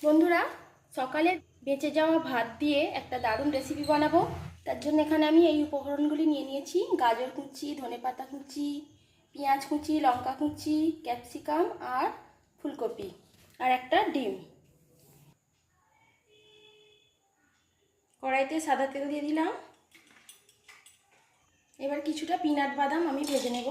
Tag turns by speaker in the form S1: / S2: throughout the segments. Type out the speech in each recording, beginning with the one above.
S1: বন্ধুরা, সকালে বেঁচে যাওয়া ভাত দিয়ে একটা দারুণ রেসিপি বানাবো। তার জন্য এখানে আমি এই উপকরণগুলি নিয়ে নিয়েছি: গাজর কুচি, ধনেপাতা কুচি, পেঁয়াজ কুচি, লঙ্কা কুচি, ক্যাপসিকাম আর ফুলকপি আর একটা ডিম। কড়াইতে সাদা তেল দিয়ে দিলাম। এবার কিছুটা পিনাট বাদাম আমি ভেজে নেব।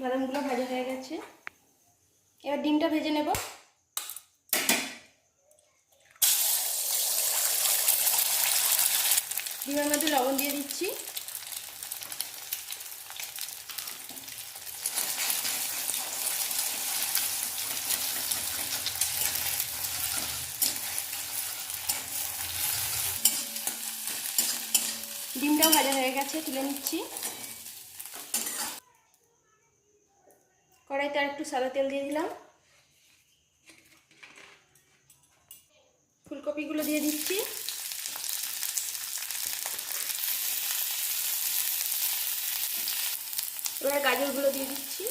S1: বাদামগুলো ভাজা হয়ে গেছে, এবার ডিমটা ভেজে নেব। ডিমের মধ্যে লবণ দিয়ে দিচ্ছি। ডিমটাও ভাজা হয়ে গেছে, তুলে নিচ্ছি। কড়াইতে আর একটু সাদা তেল দিয়ে দিলাম। ফুলকপিগুলো দিয়ে দিচ্ছি। এবার গাজরগুলো দিয়ে দিচ্ছি।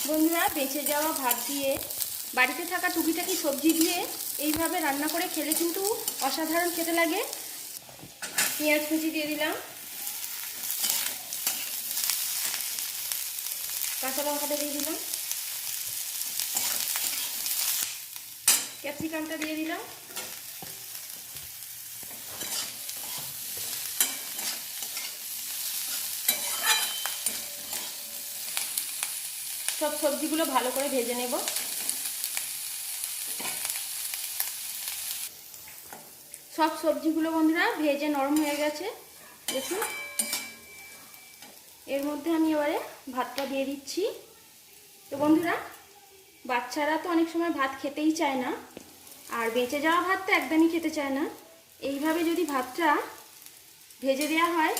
S1: বন্ধুরা, বেঁচে যাওয়া ভাত দিয়ে বাড়িতে থাকা টুকিটাকি সবজি দিয়ে এইভাবে রান্না করে খেলে কিন্তু অসাধারণ খেতে লাগে। পেঁয়াজ কুচি দিয়ে দিলাম, কাঁচা লঙ্কাটা দিয়ে দিলাম, ক্যাপসিকামটা দিয়ে দিলাম। সব সবজিগুলো ভালো করে ভেজে নেব। সব সবজিগুলো বন্ধুরা ভেজে নরম হয়ে গেছে, দেখুন। এর মধ্যে আমি এবারে ভাতটা দিয়ে দিচ্ছি। তো বন্ধুরা, বাচ্চারা তো অনেক সময় ভাত খেতেই চায় না, আর বেঁচে যাওয়া ভাত তো একদমই খেতে চায় না। এইভাবে যদি ভাতটা ভেজে দেওয়া হয়,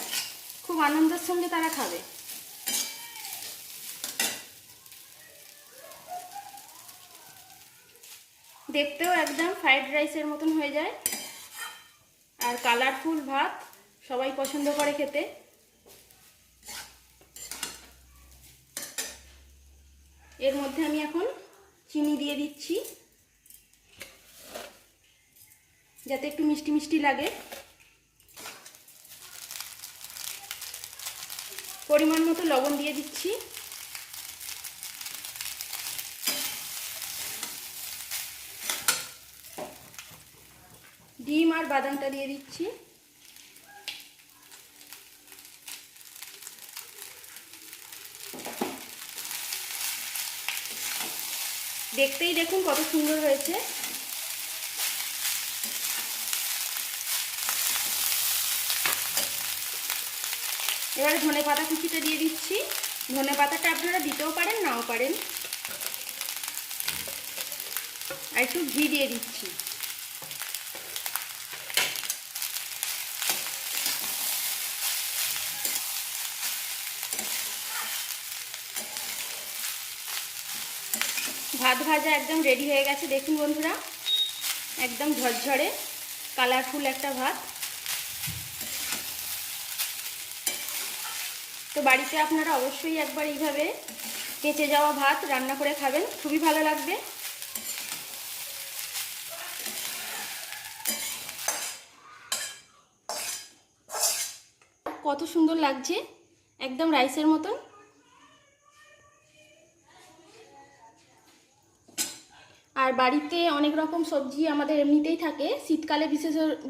S1: খুব আনন্দের সঙ্গে তারা খাবে। দেখতেও একদম ফ্রাইড রাইসের মতন হয়ে যায়, আর কালারফুল ভাত সবাই পছন্দ করে খেতে। এর মধ্যে আমি এখন চিনি দিয়ে দিচ্ছি, যাতে একটু মিষ্টি মিষ্টি লাগে। পরিমাণ মতো লবণ দিয়ে দিচ্ছি। ডিম আর বাদামটা দিয়ে দিচ্ছি। দেখতেই দেখুন কত সুন্দর হয়েছে। এবারে ধনেপাতা কুচিটা দিয়ে দিচ্ছি। ধনেপাতাটা আপনারা দিতেও পারেন, নাও পারেন। আর একটু ঘি দিয়ে দিচ্ছি। ভাত ভাজা একদম রেডি হয়ে গেছে, দেখুন বন্ধুরা, একদম ঝরঝরে কালারফুল একটা ভাত। তো বাড়িতে আপনারা অবশ্যই একবার এইভাবে বেঁচে যাওয়া ভাত রান্না করে খাবেন, খুবই ভালো লাগবে। কত সুন্দর লাগছে, একদম রাইসের মতন। আর বাড়িতে অনেক রকম সবজি আমাদের এমনিতেই থাকে, শীতকালে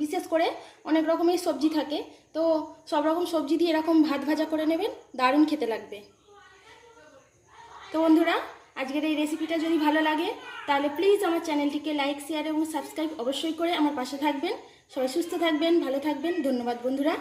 S1: বিশেষ করে অনেক রকমের সবজি থাকে। তো সব রকম সবজি দিয়ে এরকম ভাত ভাজা করে নেবেন, দারুণ খেতে লাগবে। তো বন্ধুরা, আজকের এই রেসিপিটা যদি ভালো লাগে তাহলে প্লিজ আমার চ্যানেলটিকে লাইক, শেয়ার এবং সাবস্ক্রাইব অবশ্যই করে আমার পাশে থাকবেন। সবাই সুস্থ থাকবেন, ভালো থাকবেন। ধন্যবাদ বন্ধুরা।